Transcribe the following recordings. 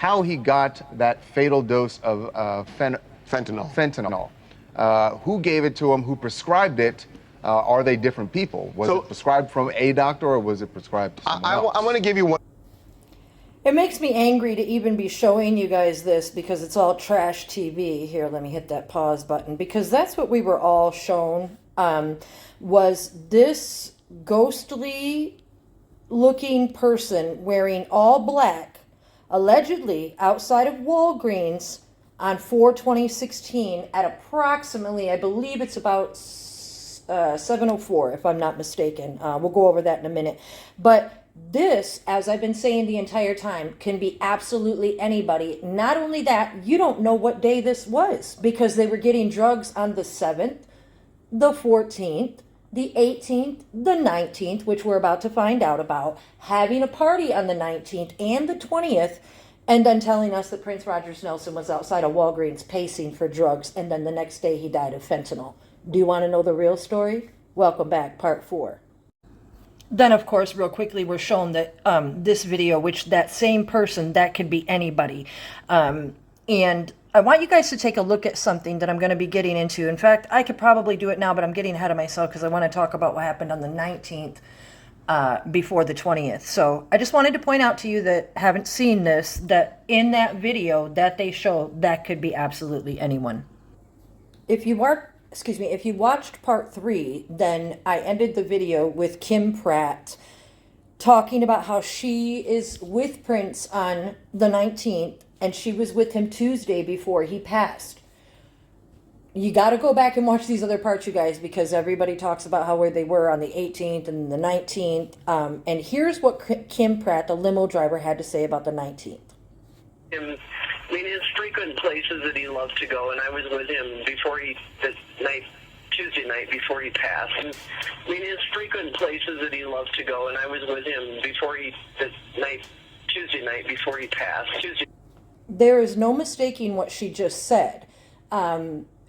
how he got that fatal dose of Fentanyl. Who gave it to him? Who prescribed it? Are they different people? Was it prescribed from a doctor or was it prescribed to someone else? I'm going to give you one. It makes me angry to even be showing you guys this because it's all trash TV. Here, let me hit that pause button because that's what we were all shown. Was this ghostly looking person wearing all black, allegedly outside of Walgreens on 4/20/16 at approximately, I believe it's about 7:04, if I'm not mistaken. We'll go over that in a minute. But this, as I've been saying the entire time, can be absolutely anybody. Not only that, you don't know what day this was because they were getting drugs on the 7th, the 14th, the 18th, the 19th, which we're about to find out about, having a party on the 19th and the 20th, and then telling us that Prince Rogers Nelson was outside of Walgreens pacing for drugs, and then the next day he died of fentanyl. Do you want to know the real story? Welcome back, part 4. Then, of course, real quickly, we're shown that this video, which that same person, that could be anybody. And I want you guys to take a look at something that I'm going to be getting into. In fact, I could probably do it now, but I'm getting ahead of myself because I want to talk about what happened on the 19th before the 20th. So I just wanted to point out to you that haven't seen this, that in that video that they show, that could be absolutely anyone. If you watched part 3, then I ended the video with Kim Pratt talking about how she is with Prince on the 19th and she was with him Tuesday before he passed. You got to go back and watch these other parts, you guys, because everybody talks about how where they were on the 18th and the 19th. And here's what Kim Pratt, the limo driver, had to say about the 19th. His frequent places that he loved to go, and I was with him before Tuesday night before he passed. His frequent places that he loved to go, and I was with him Tuesday night before he passed. There is no mistaking what she just said.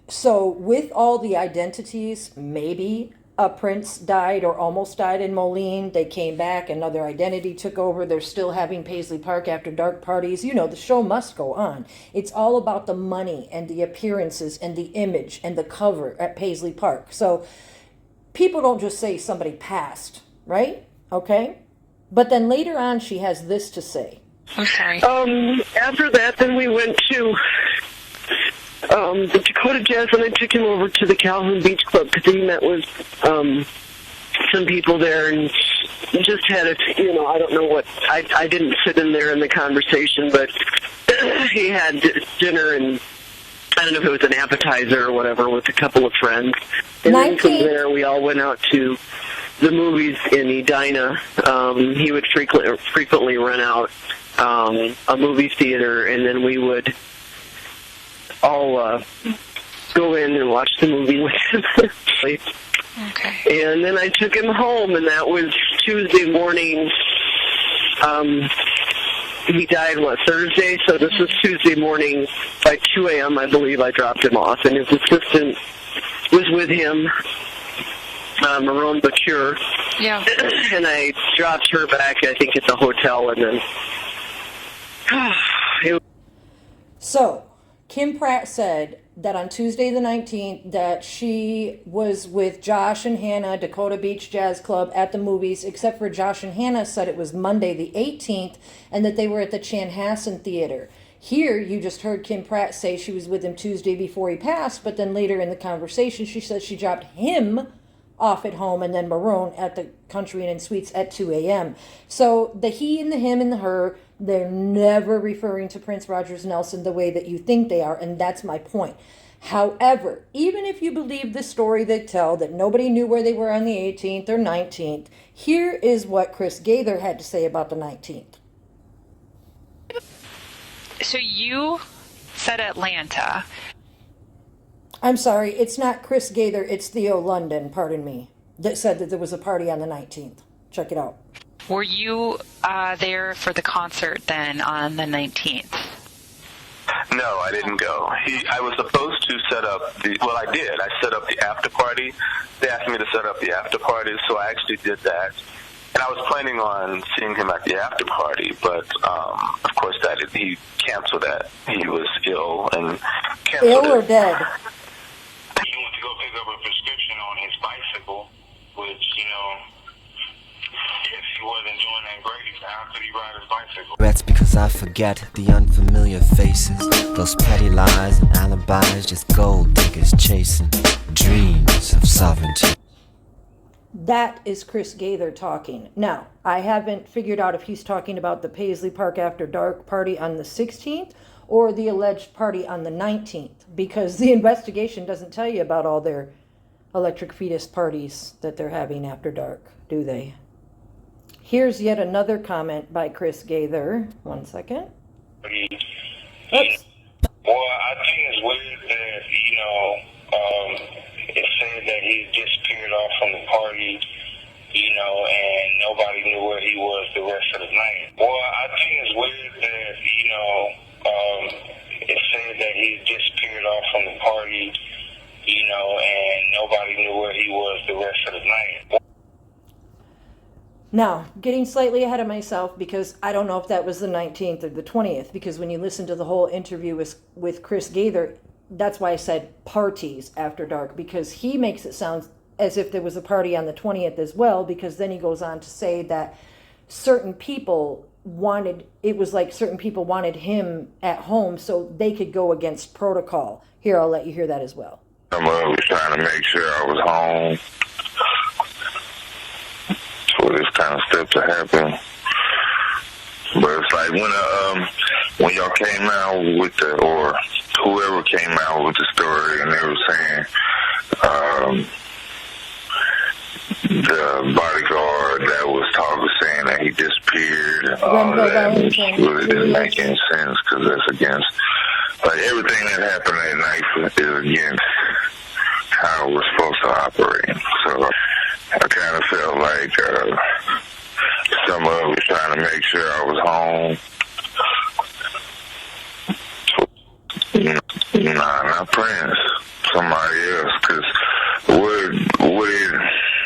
So with all the identities, maybe a Prince died or almost died in Moline. They came back, another identity took over. They're still having Paisley Park after dark parties. You know, the show must go on. It's all about the money and the appearances and the image and the cover at Paisley Park. So people don't just say somebody passed, right? Okay? But then later on, she has this to say. I'm sorry. After that, then we went to the Dakota Jazz, and I took him over to the Calhoun Beach Club because he met with some people there and just had a, I don't know what, I didn't sit in there in the conversation, but he had dinner and I don't know if it was an appetizer or whatever with a couple of friends. And then from there, we all went out to the movies in Edina. He would frequently rent out a movie theater, and then we would all go in and watch the movie with him. Okay. And then I took him home, and that was Tuesday morning. He died, Thursday? So this was Tuesday morning by 2 a.m., I believe, I dropped him off. And his assistant was with him, Marone Bacure. Yeah. And I dropped her back, I think, at the hotel, and then... So, Kim Pratt said that on Tuesday the 19th that she was with Josh and Hannah, Dakota Beach Jazz Club, at the movies, except for Josh and Hannah said it was Monday the 18th and that they were at the Chanhassen Theater. Here, you just heard Kim Pratt say she was with him Tuesday before he passed, but then later in the conversation she says she dropped him off at home and then Marone at the Country Inn and Suites at 2 a.m. So the he and the him and the her, they're never referring to Prince Rogers Nelson the way that you think they are, and that's my point. However, even if you believe the story they tell that nobody knew where they were on the 18th or 19th, here is what Chris Gaither had to say about the 19th. So you said Atlanta. I'm sorry, it's not Chris Gaither, it's Theo London, pardon me, that said that there was a party on the 19th. Check it out. Were you there for the concert then on the 19th? No, I didn't go. I was supposed to set up I did. I set up the after party. They asked me to set up the after party, so I actually did that. And I was planning on seeing him at the after party, but of course he canceled that. He was ill and canceled Ill or it. dead? He went to go pick up a prescription on his bicycle, which, if he wasn't doing that great, how could he ride his bicycle? That's because I forget the unfamiliar faces. Those petty lies and alibis, just gold diggers chasing dreams of sovereignty. That is Chris Gaither talking. Now, I haven't figured out if he's talking about the Paisley Park After Dark party on the 16th or the alleged party on the 19th, because the investigation doesn't tell you about all their electric fetus parties that they're having after dark, do they? Here's yet another comment by Chris Gaither. 1 second. Oops. Well, I think it's weird that, it said that he disappeared off from the party, and nobody knew where he was the rest of the night. Well, I think it's weird that, it said that he disappeared off from the party, and nobody knew where he was the rest of the night. Now, getting slightly ahead of myself, because I don't know if that was the 19th or the 20th, because when you listen to the whole interview with Chris Gaither, that's why I said parties after dark, because he makes it sound as if there was a party on the 20th as well, because then he goes on to say that certain people wanted him at home so they could go against protocol. Here, I'll let you hear that as well. I was trying to make sure I was home for this kind of stuff to happen. But it's like when y'all came out with or whoever came out with the story, and they were saying the bodyguard that was saying that he disappeared and all of that, which really didn't make any sense, because that's against, like, everything that happened that night is against how we're supposed to operate. So I kind of felt like someone was trying to make sure I was home. Nah, not Prince. Somebody else. Because what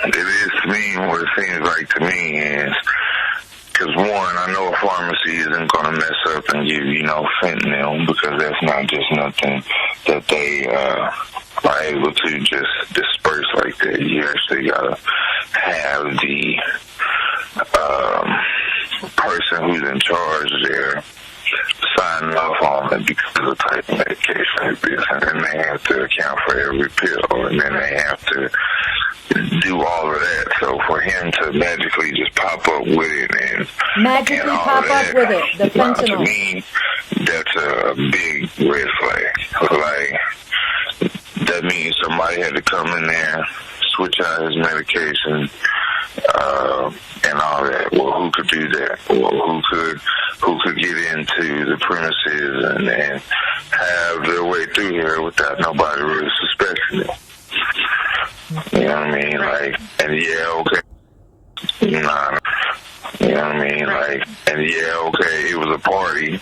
it is to me, what it seems like to me is, because one, I know a pharmacy isn't going to mess up and give, fentanyl, because that's not just nothing that they are able to just disperse like that. You actually got to have the person who's in charge there sign off on it because of the type of medication it is, and then they have to account for every pill, and then they have to do all of that. So for him to magically just pop up with it and the fentanyl. To me, that's a big red flag. Like, that means somebody had to come in there, switch out his medication, and all that. Well, who could do that? Well, who could get into the premises and have their way through here without nobody really suspecting it? You know what I mean? Like, and yeah, okay. Nah. You know what I mean? Like, and yeah, okay, it was a party.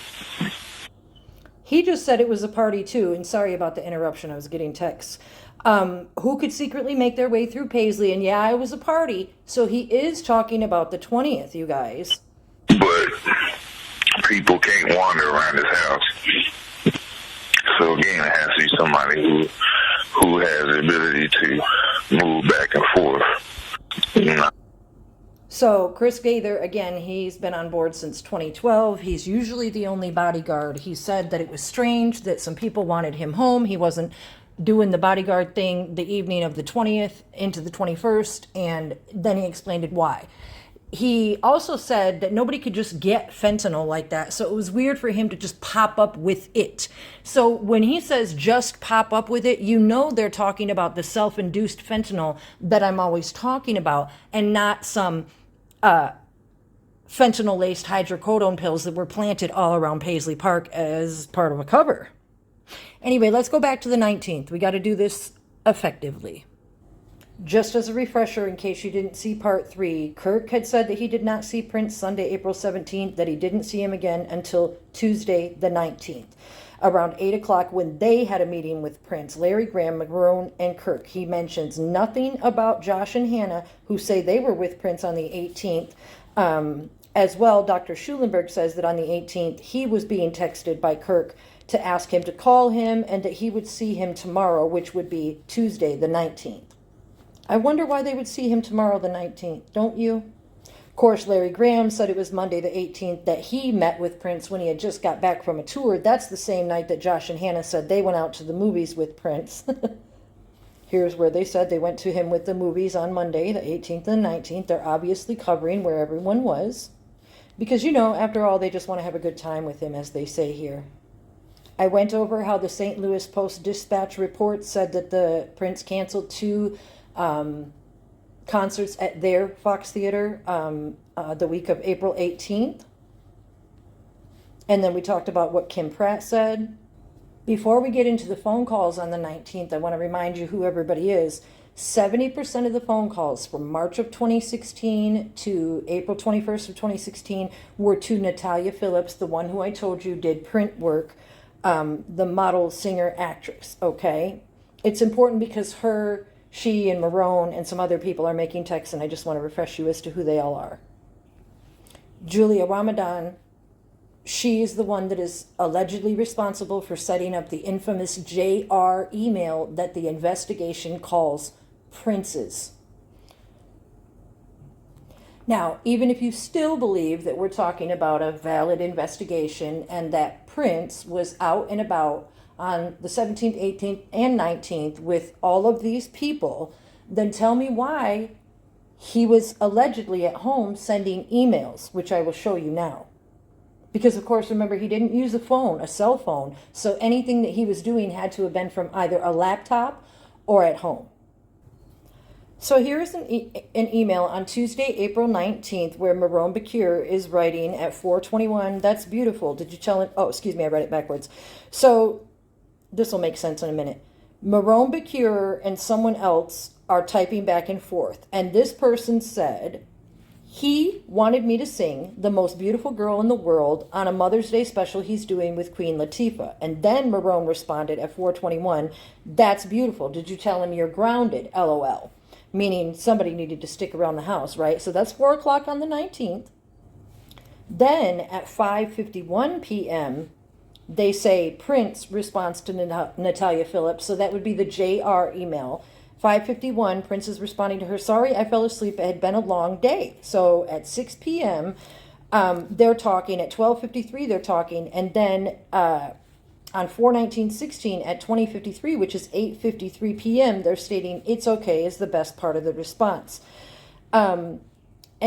He just said it was a party too, and sorry about the interruption, I was getting texts. Who could secretly make their way through Paisley, and yeah, it was a party. So he is talking about the 20th, you guys. But people can't wander around his house. So again, it has to be somebody who has the ability to move back and forth. So Chris Gaither, again, he's been on board since 2012. He's usually the only bodyguard. He said that it was strange that some people wanted him home. He wasn't doing the bodyguard thing the evening of the 20th into the 21st, and then he explained it why. He also said that nobody could just get fentanyl like that, so it was weird for him to just pop up with it. So when he says just pop up with it, they're talking about the self-induced fentanyl that I'm always talking about, and not some fentanyl-laced hydrocodone pills that were planted all around Paisley Park as part of a cover. Anyway, let's go back to the 19th. We got to do this effectively. Just as a refresher, in case you didn't see part 3, Kirk had said that he did not see Prince Sunday, April 17th, that he didn't see him again until Tuesday, the 19th. around 8 o'clock when they had a meeting with Prince, Larry Graham, Marone, and Kirk. He mentions nothing about Josh and Hannah, who say they were with Prince on the 18th. As well, Dr. Schulenberg says that on the 18th, he was being texted by Kirk to ask him to call him and that he would see him tomorrow, which would be Tuesday, the 19th. I wonder why they would see him tomorrow, the 19th, don't you? Of course, Larry Graham said it was Monday, the 18th, that he met with Prince when he had just got back from a tour. That's the same night that Josh and Hannah said they went out to the movies with Prince. Here's where they said they went to him with the movies on Monday, the 18th and 19th. They're obviously covering where everyone was. Because, you know, after all, they just want to have a good time with him, as they say here. I went over how the St. Louis Post-Dispatch report said that the Prince canceled 2 concerts at their Fox Theater the week of April 18th. And then we talked about what Kim Pratt said. Before we get into the phone calls on the 19th, I want to remind you who everybody is. 70% of the phone calls from March of 2016 to April 21st of 2016 were to Natalia Phillips, the one who I told you did print work, the model, singer, actress, okay? It's important because she and Marone and some other people are making texts, and I just want to refresh you as to who they all are. Julia Ramadan, she is the one that is allegedly responsible for setting up the infamous JR email that the investigation calls Prince's. Now, even if you still believe that we're talking about a valid investigation and that Prince was out and about on the 17th, 18th, and 19th with all of these people, then tell me why he was allegedly at home sending emails, which I will show you now. Because, of course, remember, he didn't use a phone, a cell phone, so anything that he was doing had to have been from either a laptop or at home. So here's an email on Tuesday, April 19th, where Marone Bakir is writing at 4:21. That's beautiful. Did you tell him? Oh, excuse me, I read it backwards. So this will make sense in a minute. Marone Bakir and someone else are typing back and forth. And this person said, he wanted me to sing The Most Beautiful Girl in the World on a Mother's Day special he's doing with Queen Latifah. And then Marone responded at 4:21, that's beautiful. Did you tell him you're grounded? LOL. Meaning somebody needed to stick around the house, right? So that's 4 o'clock on the 19th. Then at 5:51 p.m., they say Prince responds to Natalia Phillips. So that would be the JR email. 5:51, Prince is responding to her, sorry, I fell asleep. It had been a long day. So at 6 p.m., they're talking. At 12:53, they're talking. And then on 4/19/16 at 20:53, which is 8:53 p.m., they're stating it's okay is the best part of the response. And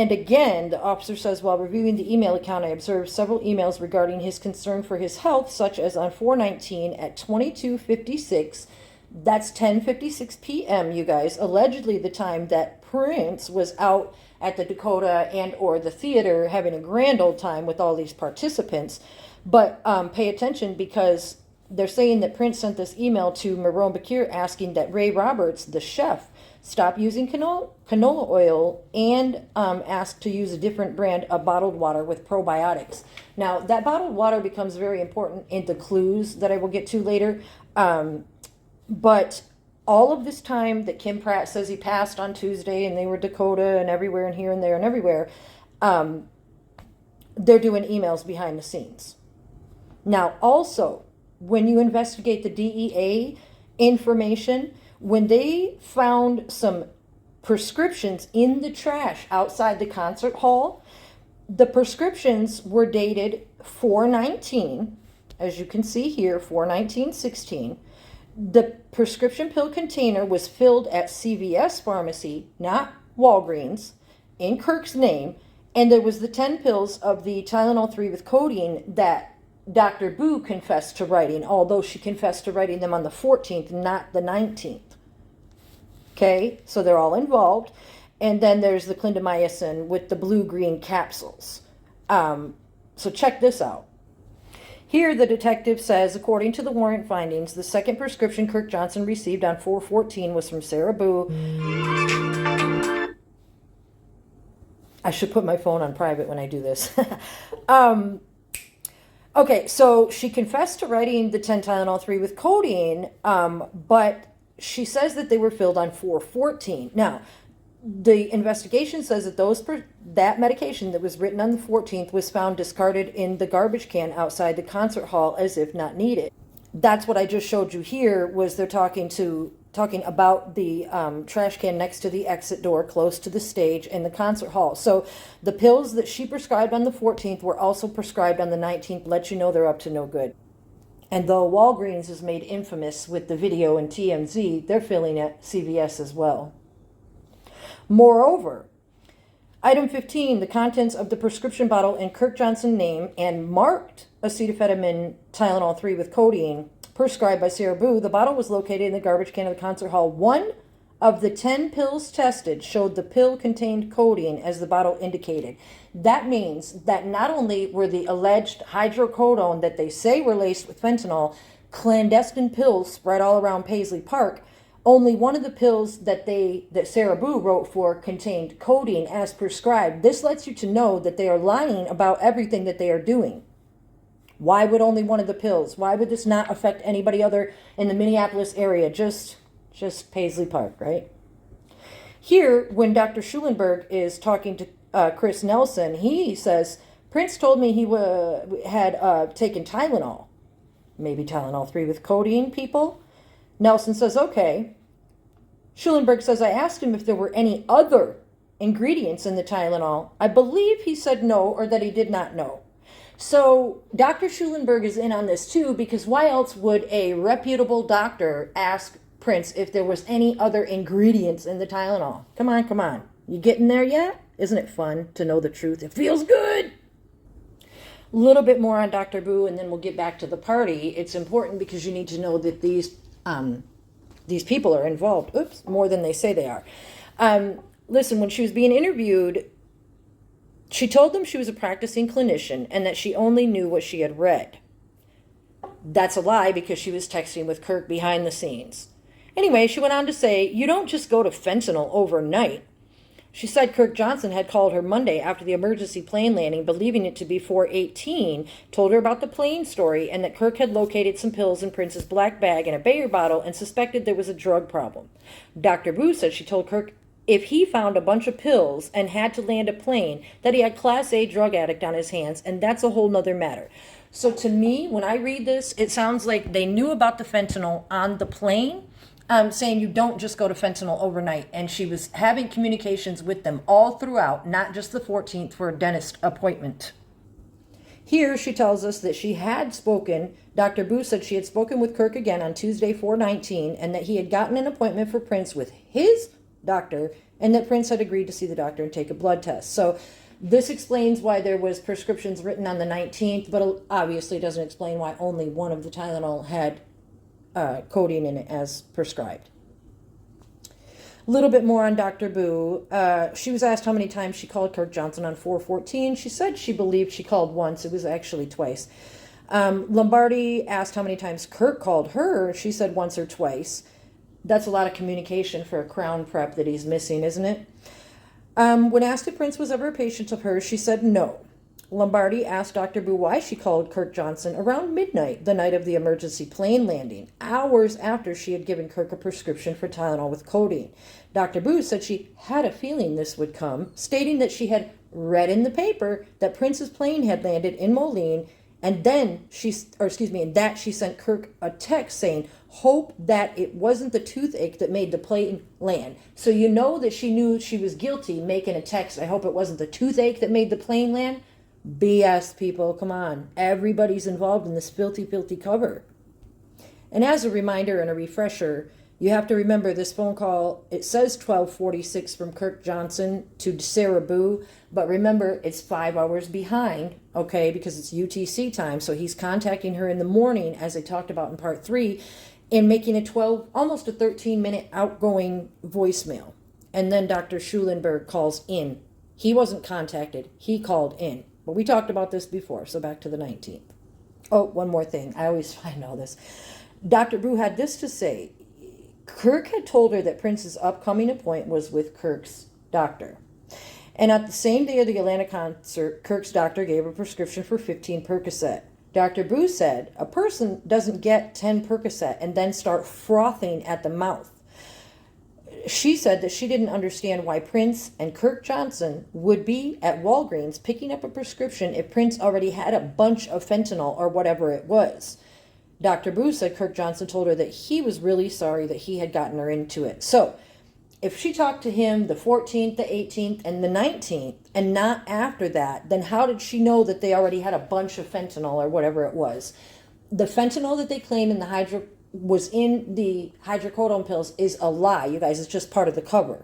again, the officer says, while reviewing the email account, I observed several emails regarding his concern for his health, such as on 4/19 at 22:56. That's 10:56 p.m., you guys, allegedly the time that Prince was out at the Dakota and or the theater having a grand old time with all these participants. But pay attention, because they're saying that Prince sent this email to Marone Bakir asking that Ray Roberts, the chef, stop using canola oil and ask to use a different brand of bottled water with probiotics. Now, that bottled water becomes very important in the clues that I will get to later. But all of this time that Kim Pratt says he passed on Tuesday and they were Dakota and everywhere and here and there and everywhere, they're doing emails behind the scenes. Now, also, when you investigate the DEA information, when they found some prescriptions in the trash outside the concert hall, the prescriptions were dated 4/19, as you can see here, 4/19/16. The prescription pill container was filled at CVS Pharmacy, not Walgreens, in Kirk's name, and there was the 10 pills of the Tylenol 3 with codeine that Dr. Boo confessed to writing, although she confessed to writing them on the 14th, not the 19th. Okay, so they're all involved. And then there's the clindamycin with the blue-green capsules. So check this out. Here, the detective says, according to the warrant findings, the second prescription Kirk Johnson received on 4/14 was from Sarah Boo. I should put my phone on private when I do this. Okay, so she confessed to writing the 10 Tylenol 3 with codeine, but she says that they were filled on 4/14. Now, the investigation says that that medication that was written on the 14th was found discarded in the garbage can outside the concert hall as if not needed. That's what I just showed you here. Was they're talking about the trash can next to the exit door close to the stage in the concert hall. So the pills that she prescribed on the 14th were also prescribed on the 19th. Let you know they're up to no good. And though Walgreens is made infamous with the video and TMZ, they're filling at CVS as well. Moreover, item 15, the contents of the prescription bottle in Kirk Johnson name and marked acetaminophen Tylenol 3 with codeine prescribed by Sarah Boo. The bottle was located in the garbage can of the concert hall. One of the 10 pills tested showed the pill contained codeine as the bottle indicated. That means that not only were the alleged hydrocodone that they say were laced with fentanyl clandestine pills spread all around Paisley Park, only one of the pills that Sarah Boo wrote for contained codeine as prescribed. This lets you to know that they are lying about everything that they are doing. Why would only one of the pills? Why would this not affect anybody other in the Minneapolis area? Just Paisley Park, right? Here, when Dr. Schulenberg is talking to Chris Nelson, he says, Prince told me he had taken Tylenol. Maybe Tylenol 3 with codeine, people? Nelson says, okay. Schulenberg says, I asked him if there were any other ingredients in the Tylenol. I believe he said no, or that he did not know. So Dr. Schulenberg is in on this too, because why else would a reputable doctor ask Prince if there was any other ingredients in the Tylenol? Come on. You getting there yet? Isn't it fun to know the truth? It feels good. A little bit more on Dr. Boo, and then we'll get back to the party. It's important because you need to know that these people are involved. More than they say they are. Listen, when she was being interviewed, she told them she was a practicing clinician and that she only knew what she had read. That's a lie because she was texting with Kirk behind the scenes. Anyway, she went on to say, you don't just go to fentanyl overnight. She said Kirk Johnson had called her Monday after the emergency plane landing, believing it to be 4/18, told her about the plane story and that Kirk had located some pills in Prince's black bag and a Bayer bottle and suspected there was a drug problem. Dr. Boo said she told Kirk if he found a bunch of pills and had to land a plane, that he had Class A drug addict on his hands, and that's a whole nother matter. So to me, when I read this, it sounds like they knew about the fentanyl on the plane, saying you don't just go to fentanyl overnight. And she was having communications with them all throughout, not just the 14th for a dentist appointment. Here she tells us that she had spoken, Dr. Boo said she had spoken with Kirk again on Tuesday, 4/19, and that he had gotten an appointment for Prince with his doctor, and that Prince had agreed to see the doctor and take a blood test. So this explains why there was prescriptions written on the 19th, but obviously doesn't explain why only one of the Tylenol had codeine in it as prescribed. A little bit more on Dr. Boo. She was asked how many times she called Kirk Johnson on 4/14. She said she believed she called once. It was actually twice. Lombardi asked how many times Kirk called her. She said once or twice. That's a lot of communication for a crown prep that he's missing, isn't it? When asked if Prince was ever a patient of hers, she said no. Lombardi asked Dr. Boo why she called Kirk Johnson around midnight, the night of the emergency plane landing, hours after she had given Kirk a prescription for Tylenol with codeine. Dr. Boo said she had a feeling this would come, stating that she had read in the paper that Prince's plane had landed in Moline, and then she sent Kirk a text saying, hope that it wasn't the toothache that made the plane land. So you know that she knew she was guilty making a text, I hope it wasn't the toothache that made the plane land. BS, people, come on. Everybody's involved in this filthy, filthy cover. And as a reminder and a refresher, you have to remember this phone call, it says 12:46 from Kirk Johnson to Sarah Boo, but remember it's 5 hours behind, okay, because it's UTC time. So he's contacting her in the morning, as I talked about in part 3, and making almost a 13-minute outgoing voicemail. And then Dr. Schulenberg calls in. He wasn't contacted, he called in. But we talked about this before, so back to the 19th. Oh, one more thing. I always find all this. Dr. Boo had this to say. Kirk had told her that Prince's upcoming appointment was with Kirk's doctor. And at the same day of the Atlanta concert, Kirk's doctor gave a prescription for 15 Percocet. Dr. Boo said a person doesn't get 10 Percocet and then start frothing at the mouth. She said that she didn't understand why Prince and Kirk Johnson would be at Walgreens picking up a prescription if Prince already had a bunch of fentanyl or whatever it was. Dr. Boo said Kirk Johnson told her that he was really sorry that he had gotten her into it. So, if she talked to him the 14th, the 18th, and the 19th, and not after that, then how did she know that they already had a bunch of fentanyl or whatever it was? The fentanyl that they claim in the was in the hydrocodone pills is a lie, you guys. It's just part of the cover.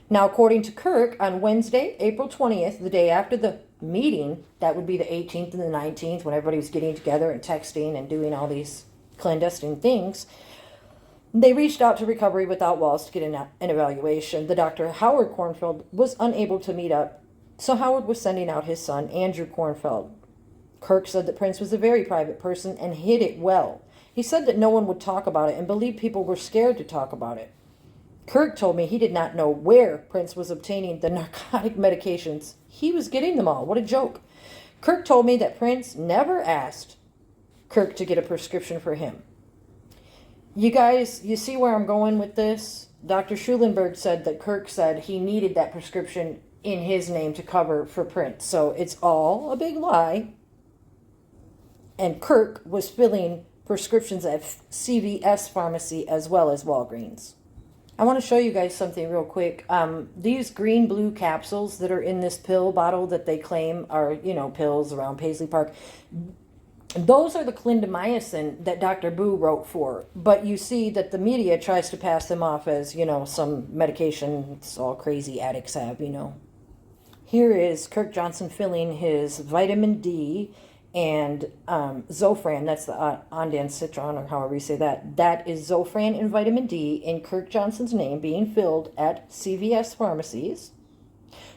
Now, according to Kirk, on Wednesday, April 20th, the day after the meeting, that would be the 18th and the 19th, when everybody was getting together and texting and doing all these clandestine things, they reached out to Recovery Without Walls to get an evaluation. The Dr. Howard Kornfeld was unable to meet up, so Howard was sending out his son, Andrew Kornfeld. Kirk said that Prince was a very private person and hid it well. He said that no one would talk about it and believed people were scared to talk about it. Kirk told me he did not know where Prince was obtaining the narcotic medications. He was getting them all. What a joke. Kirk told me that Prince never asked Kirk to get a prescription for him. You guys, you see where I'm going with this? Dr. Schulenberg said that Kirk said he needed that prescription in his name to cover for Prince. So it's all a big lie. And Kirk was filling prescriptions at CVS Pharmacy as well as Walgreens. I want to show you guys something real quick. These green-blue capsules that are in this pill bottle that they claim are, pills around Paisley Park, those are the clindamycin that Dr. Boo wrote for. But you see that the media tries to pass them off as, some medications all crazy addicts have, Here is Kirk Johnson filling his vitamin D and Zofran, that's the ondansetron, or however you say that. That is Zofran and vitamin D in Kirk Johnson's name being filled at CVS pharmacies.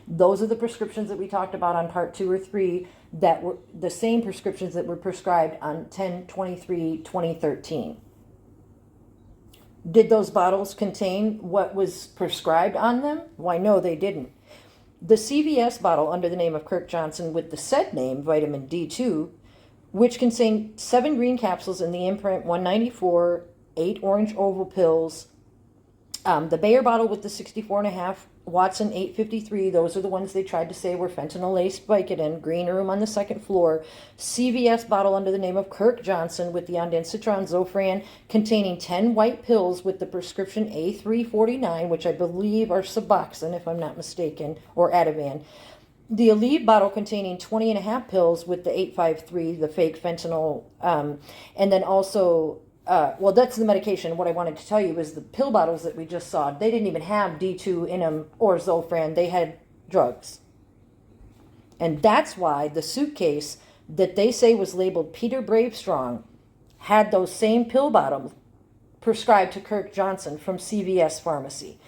Those are the prescriptions that we talked about on part 2 or 3 that were the same prescriptions that were prescribed on 10/23/2013. Did those bottles contain what was prescribed on them? Why, no, they didn't. The CVS bottle under the name of Kirk Johnson with the said name, vitamin D2, which contained 7 green capsules in the imprint 194, 8 orange oval pills, the Bayer bottle with the 64.5, Watson 853, those are the ones they tried to say were fentanyl-laced Vicodin, green room on the 2nd floor, CVS bottle under the name of Kirk Johnson with the ondansetron Zofran containing 10 white pills with the prescription A349, which I believe are Suboxone, if I'm not mistaken, or Ativan. The Aleve bottle containing 20.5 pills with the 853, the fake fentanyl, and then also... that's the medication. What I wanted to tell you is the pill bottles that we just saw, they didn't even have D2 in them or Zofran. They had drugs. And that's why the suitcase that they say was labeled Peter Bravestrong had those same pill bottles prescribed to Kirk Johnson from CVS Pharmacy.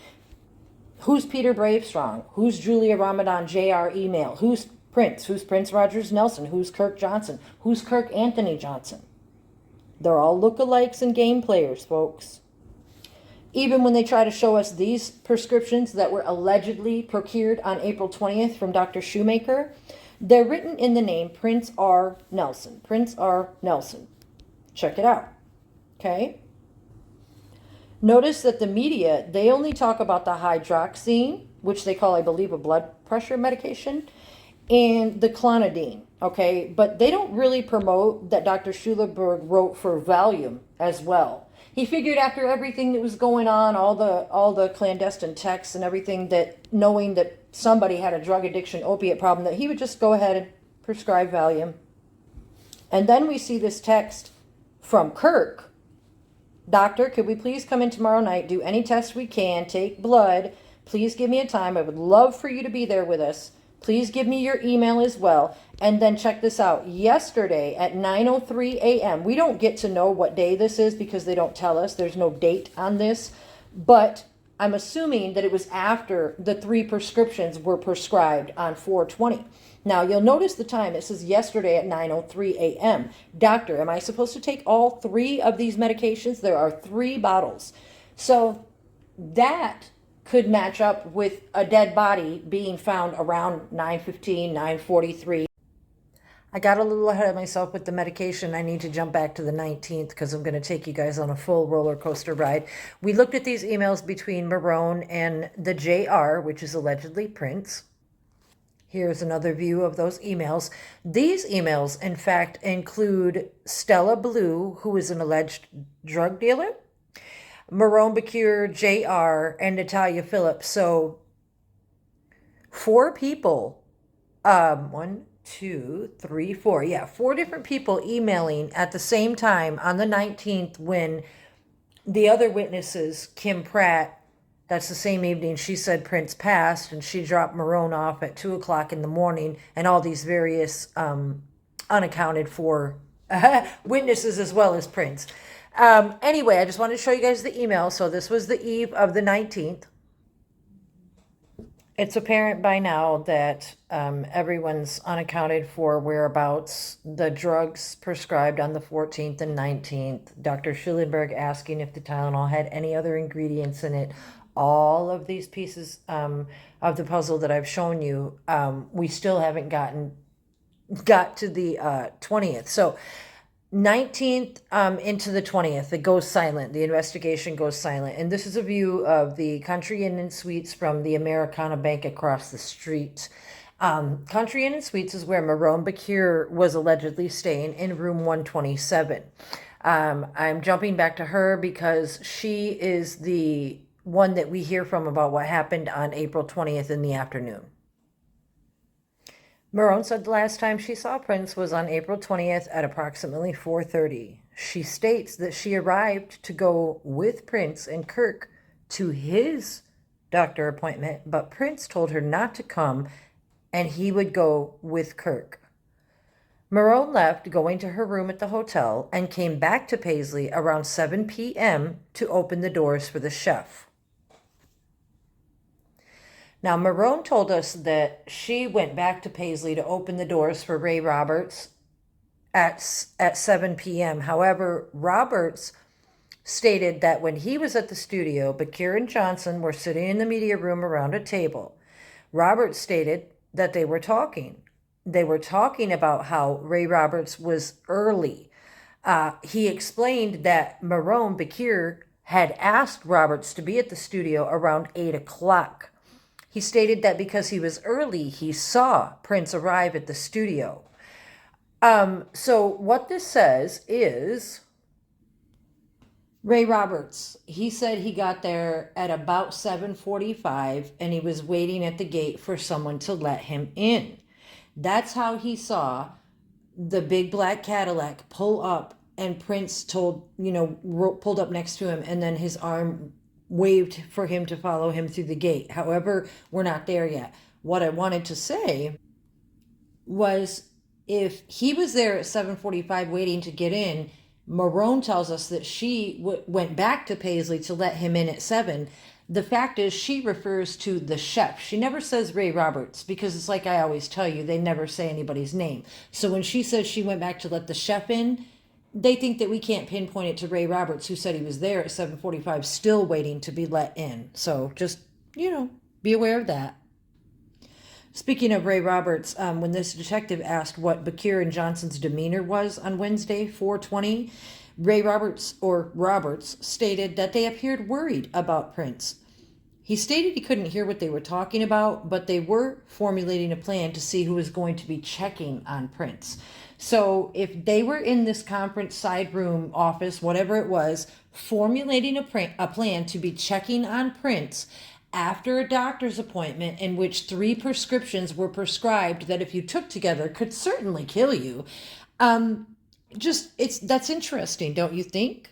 Who's Peter Bravestrong? Who's Julia Ramadan Jr. email? Who's Prince? Who's Prince Rogers Nelson? Who's Kirk Johnson? Who's Kirk Anthony Johnson? They're all lookalikes and game players, folks. Even when they try to show us these prescriptions that were allegedly procured on April 20th from Dr. Shoemaker, they're written in the name Prince R. Nelson. Prince R. Nelson. Check it out. Okay? Notice that the media, they only talk about the hydroxyzine, which they call, I believe, a blood pressure medication, and the clonidine. Okay, but they don't really promote that Dr. Schulenberg wrote for Valium as well. He figured after everything that was going on, all the clandestine texts and everything, that knowing that somebody had a drug addiction opiate problem, that he would just go ahead and prescribe Valium. And then we see this text from Kirk. Doctor, could we please come in tomorrow night, do any tests we can, take blood. Please give me a time. I would love for you to be there with us. Please give me your email as well. And then check this out. Yesterday at 9:03 a.m., we don't get to know what day this is because they don't tell us. There's no date on this. But I'm assuming that it was after the 3 prescriptions were prescribed on 4/20. Now, you'll notice the time. It says yesterday at 9:03 a.m. Doctor, am I supposed to take all 3 of these medications? There are 3 bottles. So that could match up with a dead body being found around 9:15, 9:43. I got a little ahead of myself with the medication. I need to jump back to the 19th because I'm going to take you guys on a full roller coaster ride. We looked at these emails between Marone and the JR, which is allegedly Prince. Here's another view of those emails. These emails, in fact, include Stella Blue, who is an alleged drug dealer, Marone Bakir, JR, and Natalia Phillips. So 4 people, 1, 2, 3, 4. Yeah, 4 different people emailing at the same time on the 19th when the other witnesses, Kim Pratt, that's the same evening she said Prince passed, and she dropped Marone off at 2 o'clock in the morning, and all these various unaccounted for witnesses as well as Prince. Anyway, I just wanted to show you guys the email. So this was the eve of the 19th. It's apparent by now that everyone's unaccounted for whereabouts. The drugs prescribed on the 14th and 19th. Dr. Schulenberg asking if the Tylenol had any other ingredients in it. All of these pieces of the puzzle that I've shown you, we still haven't got to the 20th. So 19th into the 20th, it goes silent. The investigation goes silent. And this is a view of the Country Inn and Suites from the Americana Bank across the street. Country Inn and Suites is where Marone Bakir was allegedly staying in room 127. I'm jumping back to her because she is the one that we hear from about what happened on April 20th in the afternoon. Marone said the last time she saw Prince was on April 20th at approximately 4:30. She states that she arrived to go with Prince and Kirk to his doctor appointment, but Prince told her not to come and he would go with Kirk. Marone left, going to her room at the hotel, and came back to Paisley around 7 p.m. to open the doors for the chef. Now, Marone told us that she went back to Paisley to open the doors for Ray Roberts at 7 p.m. However, Roberts stated that when he was at the studio, Bakir and Johnson were sitting in the media room around a table. Roberts stated that they were talking. They were talking about how Ray Roberts was early. He explained that Marone Bakir had asked Roberts to be at the studio around 8 o'clock. He stated that because he was early, he saw Prince arrive at the studio. So what this says is Ray Roberts, he said he got there at about 7:45 and he was waiting at the gate for someone to let him in. That's how he saw the big black Cadillac pull up and Prince pulled up next to him and then his arm waved for him to follow him through the gate. However, we're not there yet. What I wanted to say was if he was there at 7:45 waiting to get in, Marone tells us that she went back to Paisley to let him in at 7. The fact is she refers to the chef. She never says Ray Roberts because it's like I always tell you, they never say anybody's name. So when she says she went back to let the chef in, they think that we can't pinpoint it to Ray Roberts, who said he was there at 7:45, still waiting to be let in. So just, be aware of that. Speaking of Ray Roberts, when this detective asked what Bakir and Johnson's demeanor was on Wednesday, 4/20, Ray Roberts stated that they appeared worried about Prince. He stated he couldn't hear what they were talking about, but they were formulating a plan to see who was going to be checking on Prince. So if they were in this conference side room office, whatever it was, formulating a plan to be checking on Prince after a doctor's appointment in which 3 prescriptions were prescribed that if you took together could certainly kill you. That's interesting, don't you think?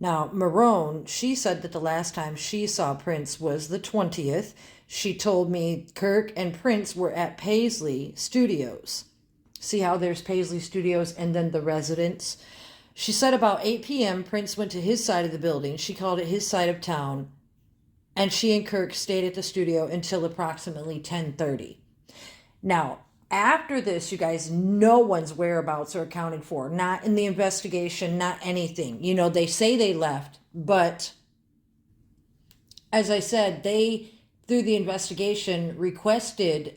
Now, Marone, she said that the last time she saw Prince was the 20th. She told me Kirk and Prince were at Paisley Studios. See how there's Paisley Studios and then the residence? She said about 8 p.m. Prince went to his side of the building. She called it his side of town. And she and Kirk stayed at the studio until approximately 10:30. Now, after this, you guys, no one's whereabouts are accounted for. Not in the investigation, not anything. They say they left, but as I said, they, through the investigation, requested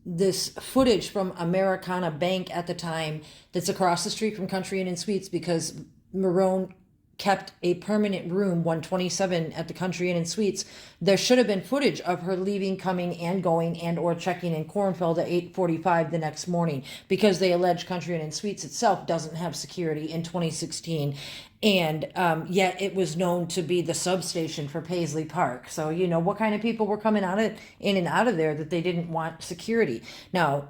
this footage from Americana Bank at the time that's across the street from Country Inn and Suites, because Marone kept a permanent room 127 at the Country Inn and Suites. There should have been footage of her leaving, coming and going, and or checking in Cornfield at 8:45 the next morning, because they allege Country Inn and Suites itself doesn't have security in 2016, and yet it was known to be the substation for Paisley Park. So you know what kind of people were coming in and out of there that they didn't want security. Now,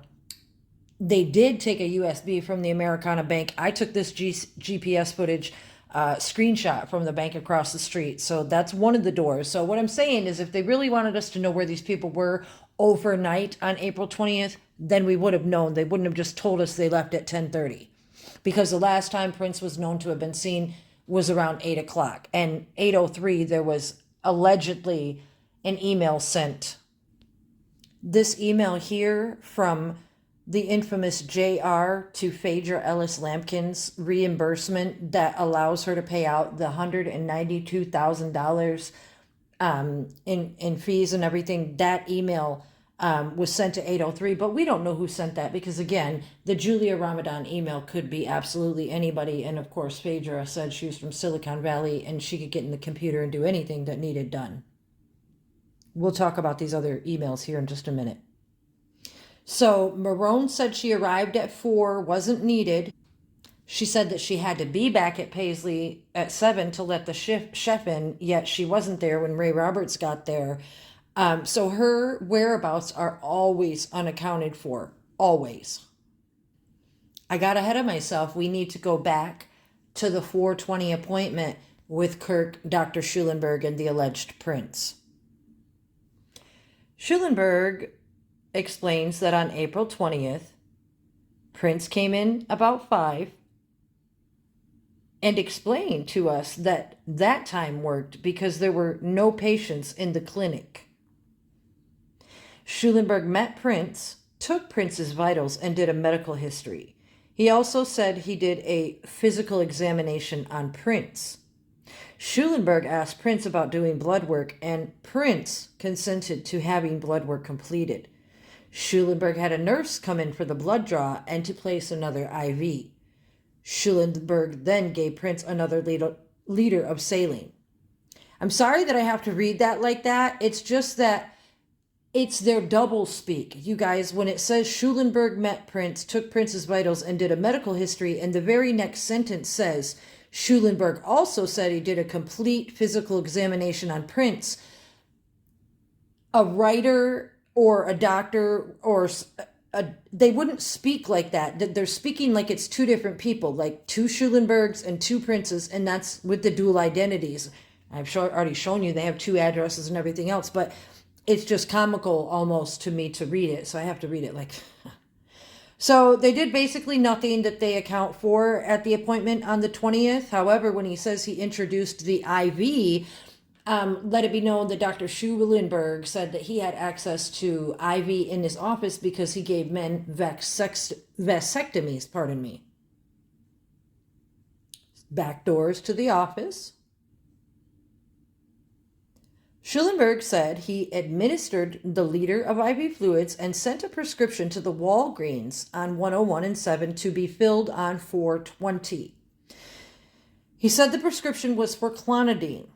they did take a USB from the Americana Bank. I took this GPS footage screenshot from the bank across the street. So that's one of the doors. So what I'm saying is, if they really wanted us to know where these people were overnight on April 20th, then we would have known. They wouldn't have just told us they left at 10:30, because the last time Prince was known to have been seen was around 8 o'clock. And 8:03, there was allegedly an email sent. This email here from the infamous JR to Phaedra Ellis Lampkin's reimbursement that allows her to pay out the $192,000 in fees and everything. That email was sent to 8:03, but we don't know who sent that, because again, the Julia Ramadan email could be absolutely anybody. And of course, Phaedra said she was from Silicon Valley and she could get in the computer and do anything that needed done. We'll talk about these other emails here in just a minute. So Marone said she arrived at 4, wasn't needed. She said that she had to be back at Paisley at 7 to let the chef in, yet she wasn't there when Ray Roberts got there. So her whereabouts are always unaccounted for, always. I got ahead of myself. We need to go back to the 4:20 appointment with Kirk, Dr. Schulenberg, and the alleged Prince. Schulenberg explains that on April 20th, Prince came in about 5 and explained to us that that time worked because there were no patients in the clinic. Schulenberg met Prince, took Prince's vitals, and did a medical history. He also said he did a physical examination on Prince. Schulenberg asked Prince about doing blood work, and Prince consented to having blood work completed. Schulenberg had a nurse come in for the blood draw and to place another IV. Schulenberg then gave Prince another liter of saline. I'm sorry that I have to read that like that. It's just that it's their double speak. You guys, when it says Schulenberg met Prince, took Prince's vitals, and did a medical history, and the very next sentence says Schulenberg also said he did a complete physical examination on Prince, a writer or a doctor or they wouldn't speak like that. They're speaking like it's two different people, like two Schulenbergs and two Princes, and that's with the dual identities. I've already shown you they have 2 addresses and everything else, but it's just comical almost to me to read it, so I have to read it like... So they did basically nothing that they account for at the appointment on the 20th. However, when he says he introduced the IV, let it be known that Dr. Schulenberg said that he had access to IV in his office because he gave men vasectomies, Back doors to the office. Schulenberg said he administered the liter of IV fluids and sent a prescription to the Walgreens on 101 and 7 to be filled on 4/20. He said the prescription was for clonidine.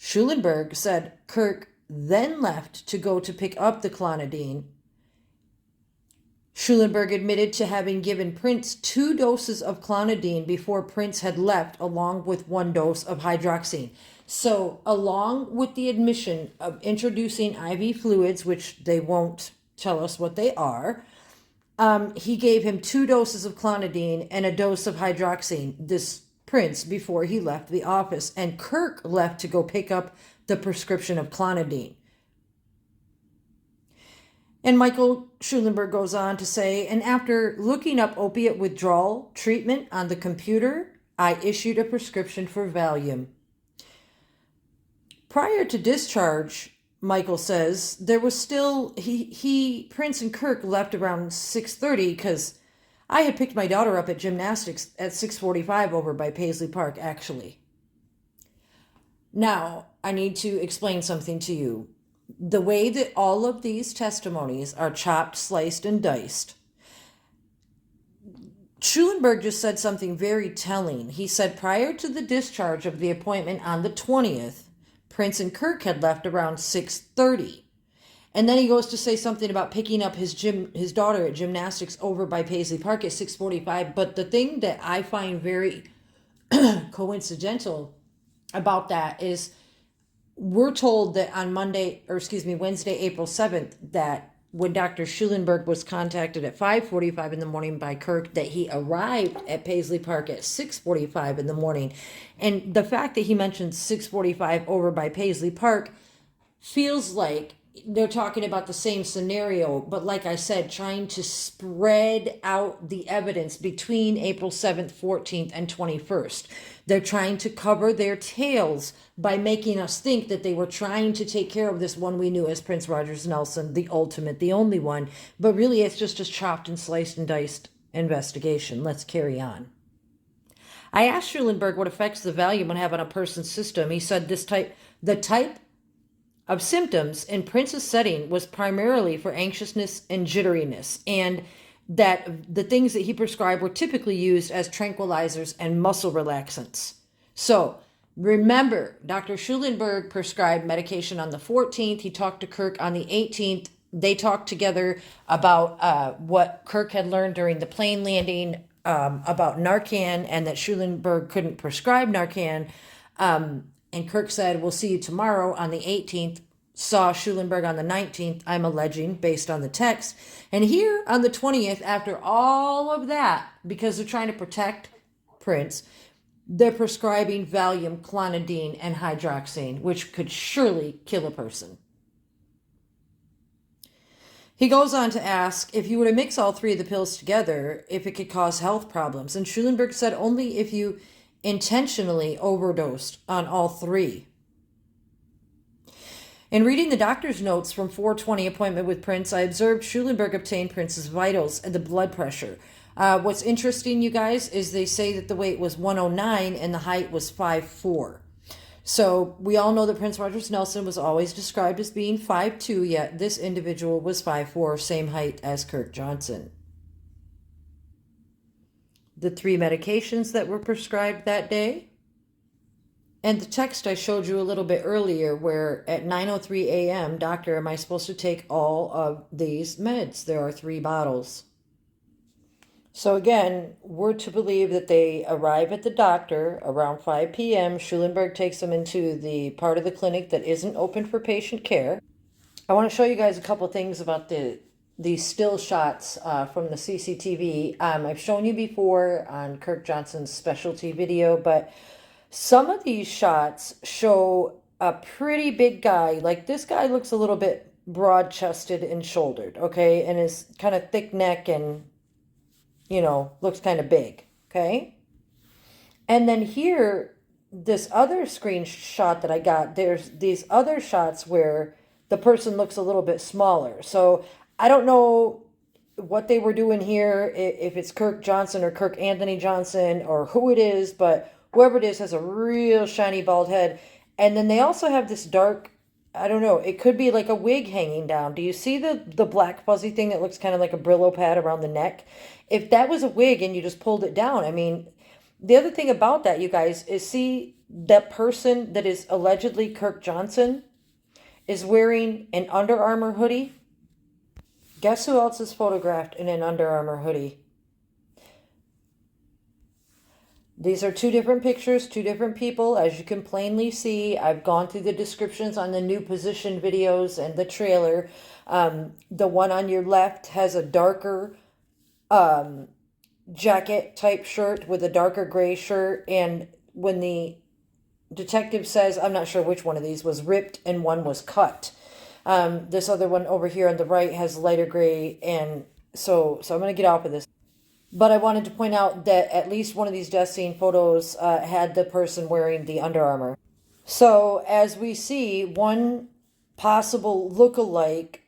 Schulenberg said Kirk then left to go to pick up the clonidine. Schulenberg admitted to having given Prince 2 doses of clonidine before Prince had left, along with 1 dose of hydroxine. So, along with the admission of introducing IV fluids, which they won't tell us what they are, he gave him 2 doses of clonidine and a dose of hydroxine, this Prince, before he left the office. And Kirk left to go pick up the prescription of clonidine. And Michael Schulenberg goes on to say, and after looking up opiate withdrawal treatment on the computer, I issued a prescription for Valium. Prior to discharge, Michael says, there was still, Prince and Kirk left around 6:30 because I had picked my daughter up at gymnastics at 6:45 over by Paisley Park, actually. Now, I need to explain something to you. the way that all of these testimonies are chopped, sliced, and diced, Schulenberg just said something very telling. He said prior to the discharge of the appointment on the 20th, Prince and Kirk had left around 6:30. And then he goes to say something about picking up his daughter at gymnastics over by Paisley Park at 6:45. But the thing that I find very coincidental about that is we're told that on Wednesday, April 7th, that when Dr. Schulenberg was contacted at 5:45 in the morning by Kirk, that he arrived at Paisley Park at 6:45 in the morning. And the fact that he mentioned 6:45 over by Paisley Park feels like they're talking about the same scenario, but like I said, trying to spread out the evidence between April 7th, 14th, and 21st. They're trying to cover their tails by making us think that they were trying to take care of this one we knew as Prince Rogers Nelson, the ultimate, the only one, but really it's just a chopped and sliced and diced investigation. Let's carry on. I asked Schulenberg what effects the Valium would have on a person's system. He said the type of symptoms in Prince's setting was primarily for anxiousness and jitteriness, and that the things that he prescribed were typically used as tranquilizers and muscle relaxants. So remember, Dr. Schulenberg prescribed medication on the 14th. He talked to Kirk on the 18th. They talked together about what Kirk had learned during the plane landing about Narcan, and that Schulenberg couldn't prescribe Narcan. And Kirk said, we'll see you tomorrow on the 18th. Saw Schulenberg on the 19th, I'm alleging, based on the text. And here on the 20th, after all of that, because they're trying to protect Prince, they're prescribing Valium, clonidine, and hydroxine, which could surely kill a person. He goes on to ask if you were to mix all three of the pills together, if it could cause health problems. And Schulenberg said only if you intentionally overdosed on all three. In reading the doctor's notes from 420 appointment with Prince, I observed Schulenberg obtained Prince's vitals and the blood pressure. What's interesting, you guys, is they say that the weight was 109 and the height was 5'4". So we all know that Prince Rogers Nelson was always described as being 5'2", yet this individual was 5'4", same height as Kirk Johnson. The three medications that were prescribed that day, and the text I showed you a little bit earlier where at 9:03 a.m., doctor, am I supposed to take all of these meds? There are 3 bottles. So again, we're to believe that they arrive at the doctor around 5 p.m. Schulenberg takes them into the part of the clinic that isn't open for patient care. I want to show you guys a couple things about these still shots from the CCTV. I've shown you before on Kirk Johnson's specialty video, but some of these shots show a pretty big guy. Like this guy looks a little bit broad-chested and shouldered, okay? And his kind of thick neck and, you know, looks kind of big, okay? And then here, this other screenshot that I got, there's these other shots where the person looks a little bit smaller. So I don't know what they were doing here, if it's Kirk Johnson or Kirk Anthony Johnson or who it is, but whoever it is has a real shiny bald head. And then they also have this dark, I don't know, it could be like a wig hanging down. Do you see the black fuzzy thing that looks kind of like a Brillo pad around the neck? If that was a wig and you just pulled it down, I mean, the other thing about that, you guys, is see that person that is allegedly Kirk Johnson is wearing an Under Armour hoodie. Guess who else is photographed in an Under Armour hoodie? These are 2 different pictures, 2 different people. As you can plainly see, I've gone through the descriptions on the new position videos and the trailer. The one on your left has a darker jacket type shirt with a darker gray shirt. And when the detective says, I'm not sure which one of these was ripped and one was cut. This other one over here on the right has lighter gray. And so I'm going to get off of this. But I wanted to point out that at least one of these death scene photos had the person wearing the Under Armour. So as we see, one possible look-alike,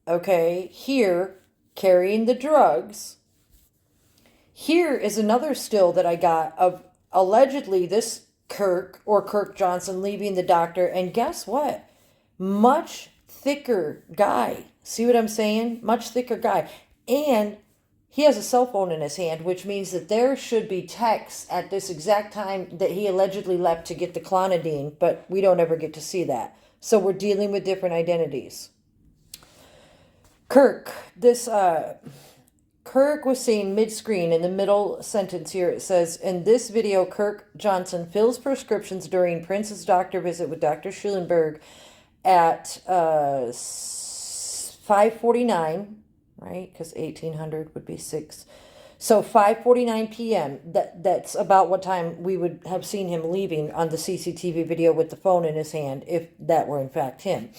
okay, here, carrying the drugs. Here is another still that I got of allegedly this Kirk or Kirk Johnson leaving the doctor. And guess what? Much thicker guy. See what I'm saying? Much thicker guy. And he has a cell phone in his hand, which means that there should be texts at this exact time that he allegedly left to get the clonidine, but we don't ever get to see that. So we're dealing with different identities. Kirk was seen mid-screen in the middle sentence here. It says, in this video, Kirk Johnson fills prescriptions during Prince's doctor visit with Dr. Schulenberg at 5:49, right? Because 1800 would be 6. So 5:49 p.m. That's about what time we would have seen him leaving on the CCTV video with the phone in his hand, if that were in fact him.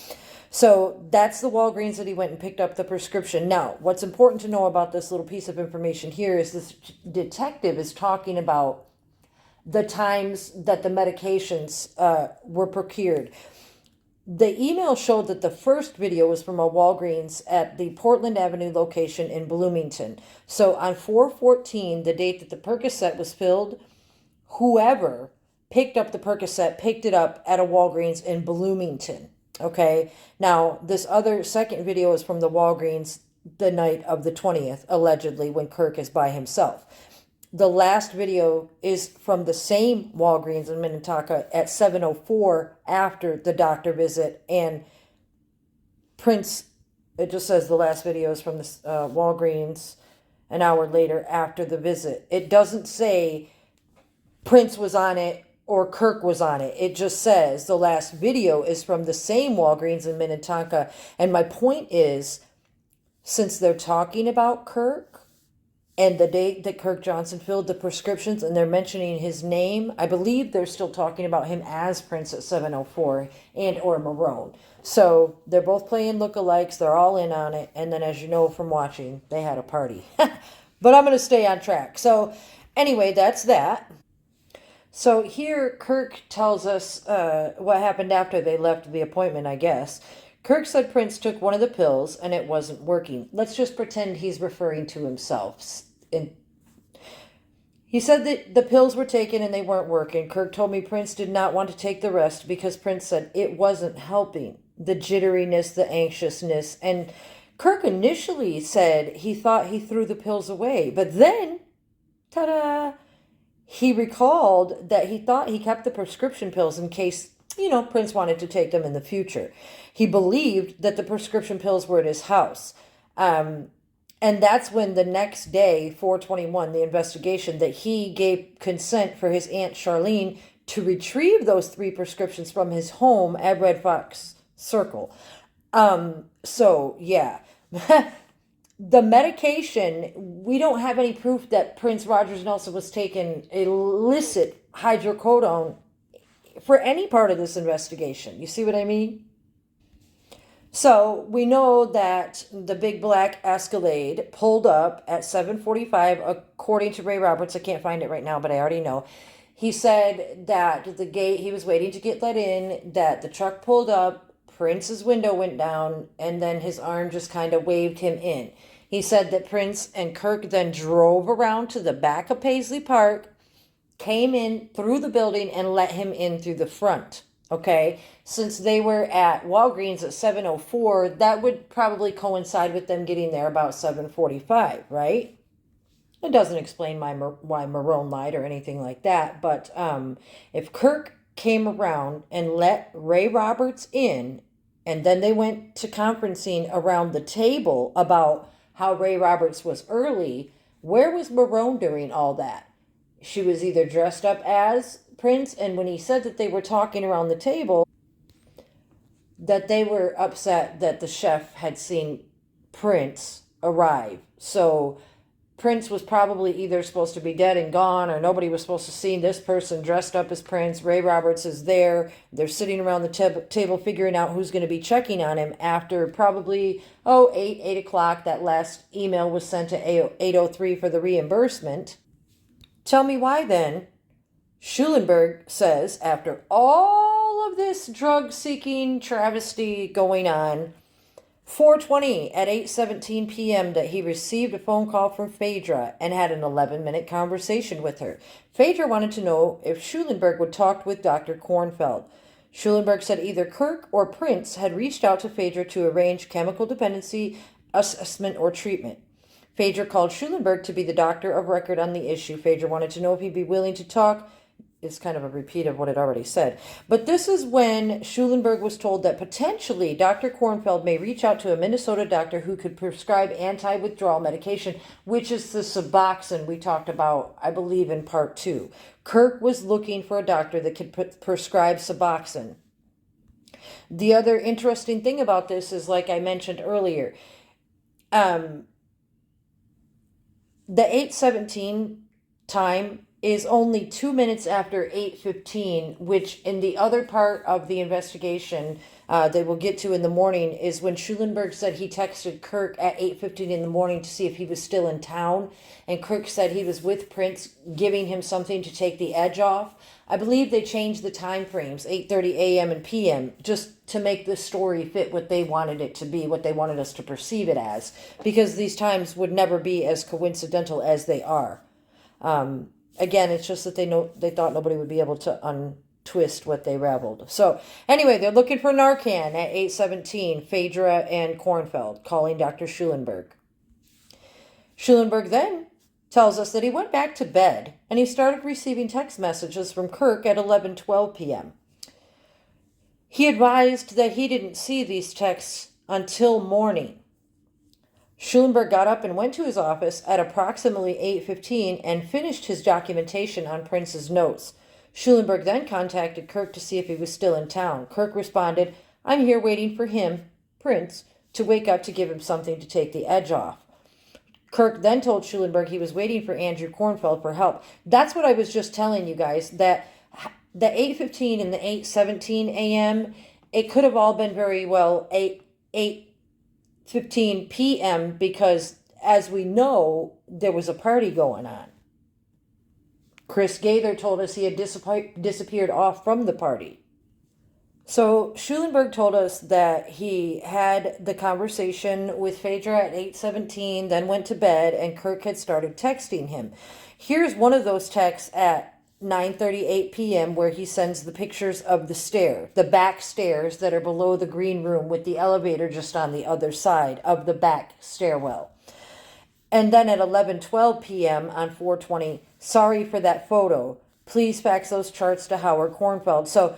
So that's the Walgreens that he went and picked up the prescription. Now, what's important to know about this little piece of information here is this detective is talking about the times that the medications were procured. The email showed that the first video was from a Walgreens at the Portland Avenue location in Bloomington. So on 4/14, the date that the Percocet was filled, whoever picked up the Percocet picked it up at a Walgreens in Bloomington. Okay, now this other second video is from the Walgreens the night of the 20th, allegedly, when Kirk is by himself. The last video is from the same Walgreens in Minnetonka at 7:04 after the doctor visit, and Prince, it just says the last video is from the Walgreens an hour later after the visit. It doesn't say Prince was on it or Kirk was on it. It just says the last video is from the same Walgreens in Minnetonka. And my point is, since they're talking about Kirk and the date that Kirk Johnson filled the prescriptions and they're mentioning his name, I believe they're still talking about him as Prince at 7:04 and or Marone. So they're both playing lookalikes. They're all in on it. And then, as you know from watching, they had a party. But I'm going to stay on track. So anyway, that's that. So here Kirk tells us what happened after they left the appointment, I guess. Kirk said Prince took one of the pills and it wasn't working. Let's just pretend he's referring to himself. He said that the pills were taken and they weren't working. Kirk told me Prince did not want to take the rest because Prince said it wasn't helping. The jitteriness, the anxiousness. And Kirk initially said he thought he threw the pills away. But then, ta-da! He recalled that he thought he kept the prescription pills in case, Prince wanted to take them in the future. He believed that the prescription pills were at his house. And that's when the next day, 4/21, the investigation, that he gave consent for his Aunt Charlene to retrieve those 3 prescriptions from his home at Red Fox Circle. So, yeah. The medication, we don't have any proof that Prince Rogers Nelson was taking illicit hydrocodone for any part of this investigation. You see what I mean? So we know that the big black Escalade pulled up at 7:45, according to Ray Roberts. I can't find it right now, but I already know. He said that the gate, he was waiting to get let in, that the truck pulled up, Prince's window went down, and then his arm just kind of waved him in. He said that Prince and Kirk then drove around to the back of Paisley Park, came in through the building, and let him in through the front. Okay? Since they were at Walgreens at 7:04, that would probably coincide with them getting there about 7:45, right? It doesn't explain why Marone lied or anything like that, but if Kirk came around and let Ray Roberts in, and then they went to conferencing around the table about how Ray Roberts was early, where was Marone during all that? She was either dressed up as Prince, and when he said that they were talking around the table, that they were upset that the chef had seen Prince arrive. So Prince was probably either supposed to be dead and gone, or nobody was supposed to see this person dressed up as Prince. Ray Roberts is there. They're sitting around the table figuring out who's going to be checking on him after probably, 8 o'clock. That last email was sent to 8:03 for the reimbursement. Tell me why then, Schulenberg says, after all of this drug-seeking travesty going on, 4:20 at 8:17 p.m. that he received a phone call from Phaedra and had an 11-minute conversation with her. Phaedra wanted to know if Schulenberg would talk with Dr. Kornfeld. Schulenberg said either Kirk or Prince had reached out to Phaedra to arrange chemical dependency assessment or treatment. Phaedra called Schulenberg to be the doctor of record on the issue. Phaedra wanted to know if he'd be willing to talk. It's kind of a repeat of what it already said. But this is when Schulenberg was told that potentially Dr. Kornfeld may reach out to a Minnesota doctor who could prescribe anti-withdrawal medication, which is the Suboxone we talked about, I believe, in part 2. Kirk was looking for a doctor that could prescribe Suboxone. The other interesting thing about this is, like I mentioned earlier, the 8:17 time is only 2 minutes after 8:15, which in the other part of the investigation they will get to in the morning is when Schulenberg said he texted Kirk at 8:15 in the morning to see if he was still in town, and Kirk said he was with Prince giving him something to take the edge off. I believe they changed the time frames, 8:30 a.m. and p.m., just to make the story fit what they wanted it to be, what they wanted us to perceive it as, because these times would never be as coincidental as they are. Again, it's just that they thought nobody would be able to untwist what they raveled. So anyway, they're looking for Narcan at 8:17, Phaedra and Kornfeld calling Dr. Schulenberg. Schulenberg then tells us that he went back to bed and he started receiving text messages from Kirk at 11:12 p.m. He advised that he didn't see these texts until morning. Schulenberg got up and went to his office at approximately 8:15 and finished his documentation on Prince's notes. Schulenberg then contacted Kirk to see if he was still in town. Kirk responded, "I'm here waiting for him, Prince, to wake up to give him something to take the edge off." Kirk then told Schulenberg he was waiting for Andrew Kornfeld for help. That's what I was just telling you guys, that the 8:15 and the 8:17 a.m., it could have all been very well 8:15 p.m. because, as we know, there was a party going on. Chris Gaither told us he had disappeared off from the party. So Schulenberg told us that he had the conversation with Phaedra at 8:17, then went to bed, and Kirk had started texting him. Here's one of those texts at 9:38 p.m. where he sends the pictures of the back stairs that are below the green room with the elevator just on the other side of the back stairwell. And then at 11:12 p.m. on 4/20, "Sorry for that photo. Please fax those charts to Howard Kornfeld." So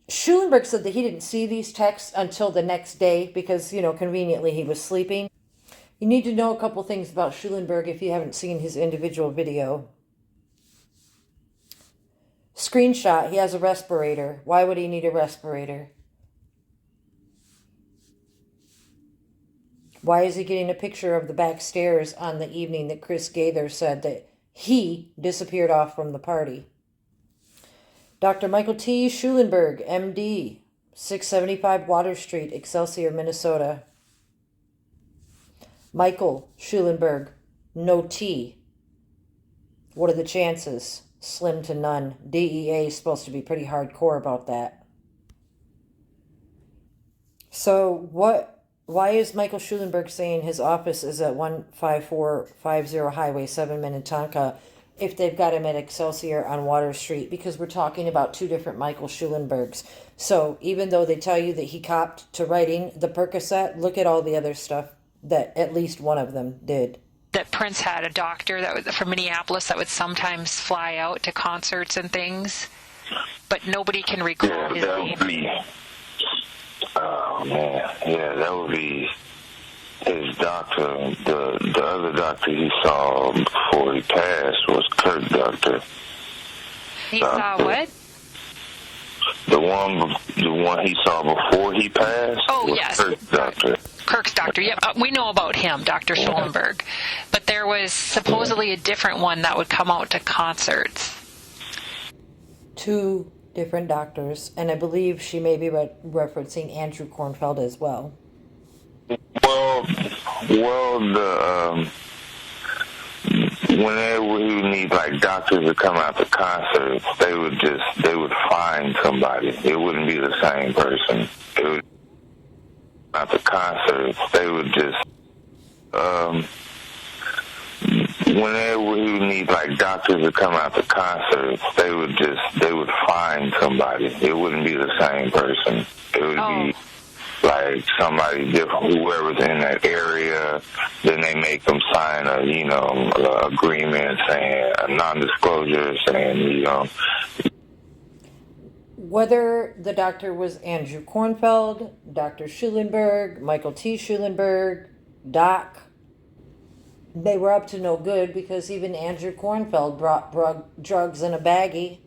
Schulenberg said that he didn't see these texts until the next day because, conveniently he was sleeping. You need to know a couple things about Schulenberg if you haven't seen his individual video. Screenshot, he has a respirator. Why would he need a respirator? Why is he getting a picture of the back stairs on the evening that Chris Gaither said that he disappeared off from the party? Dr. Michael T. Schulenberg, MD, 675 Water Street, Excelsior, Minnesota. Michael Schulenberg, no T. What are the chances? Slim to none. DEA is supposed to be pretty hardcore about that. So why is Michael Schulenberg saying his office is at 15450 Highway 7 Minnetonka if they've got him at Excelsior on Water Street? Because we're talking about two different Michael Schulenbergs. So even though they tell you that he copped to writing the Percocet, look at all the other stuff that at least one of them did. That Prince had a doctor that was from Minneapolis that would sometimes fly out to concerts and things, but nobody can recall his name. Oh man, yeah, that would be his doctor. The other doctor he saw before he passed was Kirk doctor. He saw what? The one he saw before he passed. Oh, was yes. Kirk doctor. Kirk's doctor. Yep, we know about him, Dr. Schulenberg. But there was supposedly a different one that would come out to concerts. Two different doctors, and I believe she may be referencing Andrew Kornfeld as well. Well, whenever he would need like doctors to come out to concerts, they would find somebody. It wouldn't be the same person. It would at the concerts, they would just whenever he would need like doctors to come out to concerts, they would find somebody. It wouldn't be the same person. It would be like somebody different, whoever's in that area. Then they make them sign a agreement saying a non-disclosure, saying Whether the doctor was Andrew Kornfeld, Dr. Schulenberg, Michael T. Schulenberg, Doc, they were up to no good because even Andrew Kornfeld brought drugs in a baggie